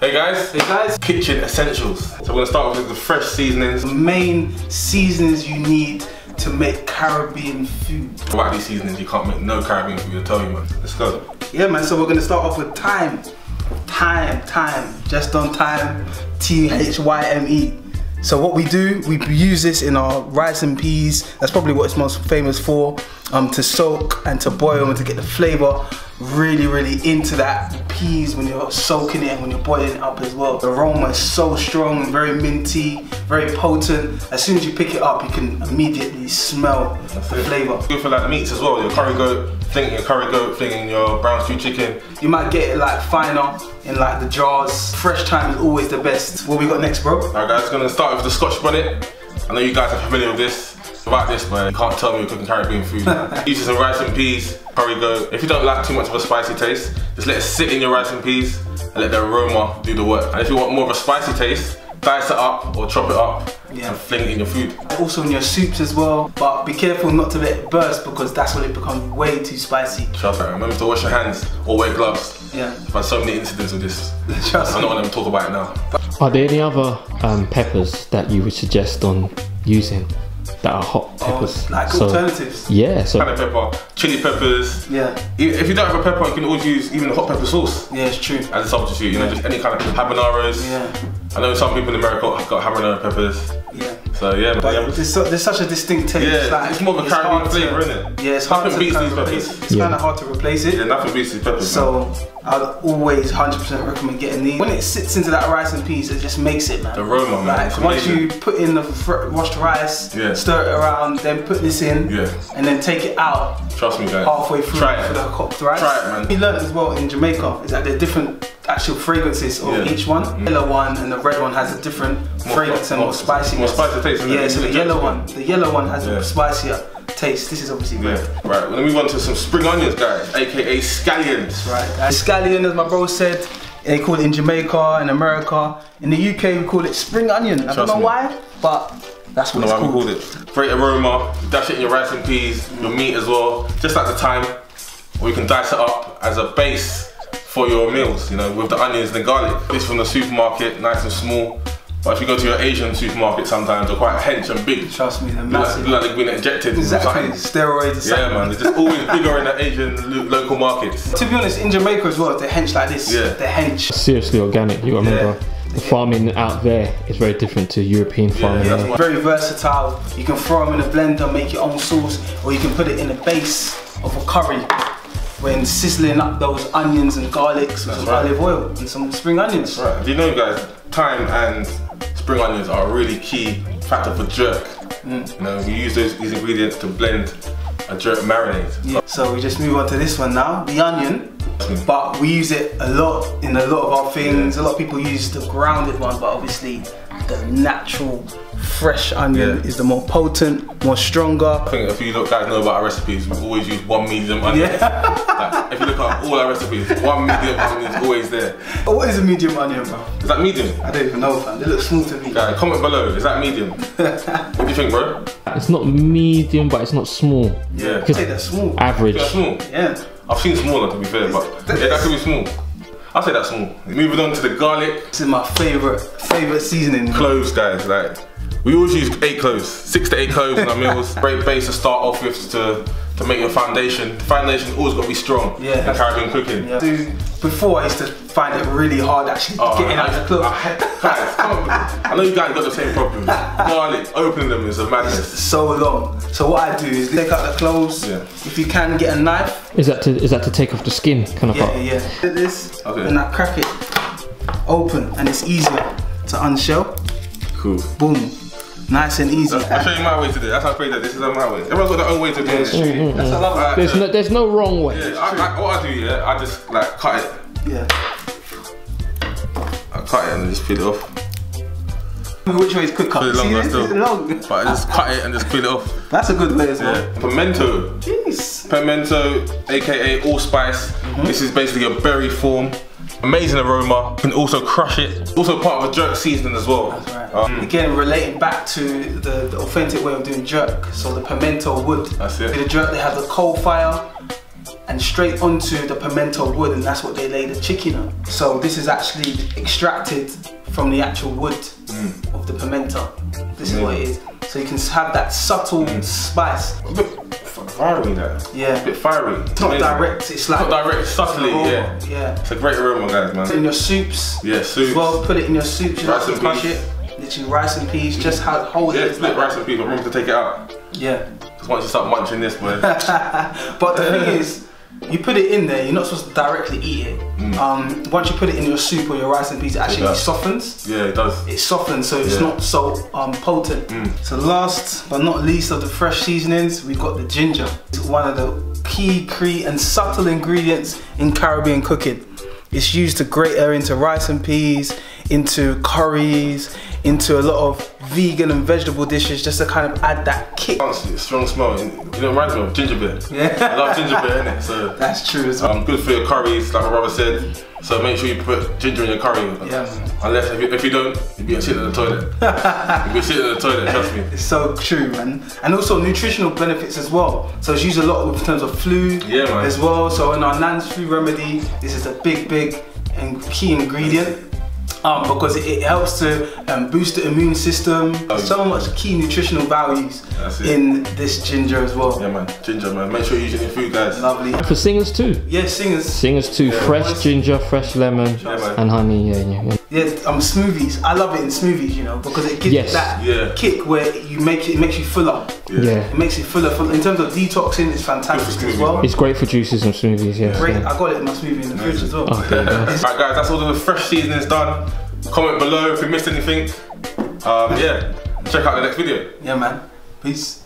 Hey guys, kitchen essentials. So we're gonna start with the fresh seasonings. The main seasonings you need to make Caribbean food. Without these seasonings, you can't make no Caribbean food, I tell you, man. Let's go. Yeah, man, so we're gonna start off with thyme. Thyme, just on thyme, T-H-Y-M-E. So what we do, we use this in our rice and peas. That's probably what it's most famous for, to soak and to boil and to get the flavor really into that peas when you're soaking it and when you're boiling it up as well. The aroma is so strong, very minty, very potent. As soon as you pick it up, you can immediately smell the flavor. Good for like meats as well. Your curry goat, thinking your curry goat, thinking your brown stew chicken. You might get it like finer in like the jars. Fresh thyme is always the best. What we got next, bro? Alright guys, gonna start with the Scotch Bonnet. I know you guys are familiar with this. Without this, man, you can't tell me you're cooking Caribbean food. Use some rice and peas, curry goat. If you don't like too much of a spicy taste, just let it sit in your rice and peas and let the aroma do the work. And if you want more of a spicy taste, dice it up or chop it up and fling it in your food. Also in your soups as well, but be careful not to let it burst because that's when it becomes way too spicy. Trust me, remember to wash your hands or wear gloves. Yeah. I've had so many incidents with this. Trust I'm not going to talk about it now. Are there any other peppers that you would suggest on using that are hot peppers? Like alternatives? Yeah, so kind of pepper, chili peppers. Yeah. If you don't have a pepper, you can always use even the hot pepper sauce. Yeah, it's true. As a substitute, you know, just any kind of habaneros. Yeah. I know some people in America have got habanero peppers. Yeah. So yeah, but there's such a distinct taste. Yeah, like, it's more of a Caribbean flavour, isn't it? Yeah, it's hard to beats these replace. peppers. It's kind of hard to replace it. Yeah, nothing beats these peppers. So I'd always 100% recommend getting these. When it sits into that rice and peas, it just makes it, man. The aroma, man. Like once you put in the washed rice, stir it around, then put this in, and then take it out. Trust me, guys. Halfway through Try it. for the cooked rice. Try it, man. We learned as well in Jamaica is that there are different actual fragrances of each one. The yellow one and the red one has a different fragrance and more spicy. More spicy taste. Yeah, so the yellow one has a spicier taste. This is obviously red. Right, we're gonna move on to some spring onions, guys, aka scallions. Right, scallion, as my bro said, they call it in Jamaica and America. In the UK, we call it spring onion. I don't know why, but that's what it's called. We called it. Great aroma. You dash it in your rice and peas, your meat as well, just like the thyme. Or you can dice it up as a base for your meals, you know, with the onions and the garlic. This is from the supermarket, nice and small. But if you go to your Asian supermarket sometimes, they're quite hench and big. Trust me, they're massive. Like they've been injected. Exactly, steroids or something. Yeah, man, they're just always bigger in the Asian local markets. To be honest, in Jamaica as well, they're hench like this. Yeah. They're hench. Seriously organic, you gotta remember. The farming out there is very different to European farming. Yeah, very versatile. You can throw them in a blender, make your own sauce, or you can put it in the base of a curry. When sizzling up those onions and garlics with some olive oil and some spring onions. Right. Do you know, guys, thyme and spring onions are a really key factor for jerk. You know, we use these ingredients to blend a jerk marinade. Yeah. So we just move on to this one now, the onion. But we use it a lot in a lot of our things. A lot of people use the grounded one, but obviously the natural fresh onion is the more potent, more stronger. I think if you guys know about our recipes, we always use one medium onion. Like, if you look at all our recipes, one medium onion is always there. What is a medium onion, bro? Is that medium? I don't even know, fam. They look small to me. Guys, comment below, is that medium? What do you think, bro? It's not medium, but it's not small. Yeah. I'd say that's small. Average. That's small? Yeah. I've seen smaller, to be fair, but yeah, that could be small. I'll say that's small. Moving on to the garlic. This is my favorite seasoning. Cloves, guys, like, we always use 8 cloves, 6 to 8 cloves in our meals. Great base to start off with to make your foundation. The foundation always got to be strong in Caribbean cooking. Yeah. Before I used to find it really hard actually getting out the clove. Guys, come on, I know you guys got the same problem. Garlic, opening them is a madness. It's so long. So what I do is take out the cloves. If you can, get a knife. Is that to take off the skin kind of part? Yeah. Like this, and I crack it open, and it's easier to unshell. Cool. Boom. Nice and easy. I'll show you my way to do it. That's how I pray that. This is my way. Everyone's got their own way to do it. That's what I love. There's no wrong way. Yeah, what I do, I just like cut it. Yeah. I cut it and then just peel it off. Which way is quicker? Peel it longer still. It's long. But I just cut it and just peel it off. That's a good way as well. Pimento. Jeez. Pimento, aka allspice. This is basically a berry form. Amazing aroma. You can also crush it. Also part of a jerk seasoning as well. That's right. Again, relating back to the authentic way of doing jerk. So the pimento wood. That's it. For the jerk, they have the coal fire. and straight onto the pimento wood, and that's what they lay the chicken on. So this is actually extracted from the actual wood of the pimento. This is what it is. So you can have that subtle spice. A bit fiery there. Yeah. A bit fiery. It's not direct, it's like... Not direct, subtly, yeah. Yeah. It's a great aroma, guys, man. Put it in your soups. Yeah, soups. As well, put it in your soups. You Rice and crush peas. it. Literally rice and peas, just hold it. Yeah, split rice and peas, but remember to take it out. Yeah. Because once you start munching this, boy. But the thing is, you put it in there, you're not supposed to directly eat it. Once you put it in your soup or your rice and peas, it actually softens. Yeah, it does. It softens, so it's not so potent. So last but not least of the fresh seasonings, we've got the ginger. It's one of the key and subtle ingredients in Caribbean cooking. It's used to grate into rice and peas, into curries, into a lot of vegan and vegetable dishes, just to kind of add that kick. Honestly, strong smell. You know, it reminds me of ginger beer. Yeah. I love ginger beer, innit? So that's true as well. Good for your curries, like my brother said. So make sure you put ginger in your curry. Yeah. Unless if you don't, you'll be sitting in the toilet. You'll be sitting in the toilet, trust me. It's so true, man. And also nutritional benefits as well. So it's used a lot in terms of flu as well. So in our Nan's flu remedy, this is a big and key ingredient. Because it helps to boost the immune system. So much key nutritional values in this ginger as well. Yeah, man, ginger, man. Make sure you're using your food, guys. Lovely. For singers too. Yeah, singers. Singers too. Yeah, fresh ginger, fresh lemon, and honey. Yeah, smoothies. I love it in smoothies, you know, because it gives that kick where it makes you fuller. Yeah. It makes you fuller. In terms of detoxing, it's fantastic as well. It's great for juices and smoothies. Yeah. Great. I got it in my smoothie in the fridge as well. Okay. Alright, guys, that's all the fresh seasonings done. Comment below if we missed anything. Yeah, check out the next video. Yeah, man. Peace.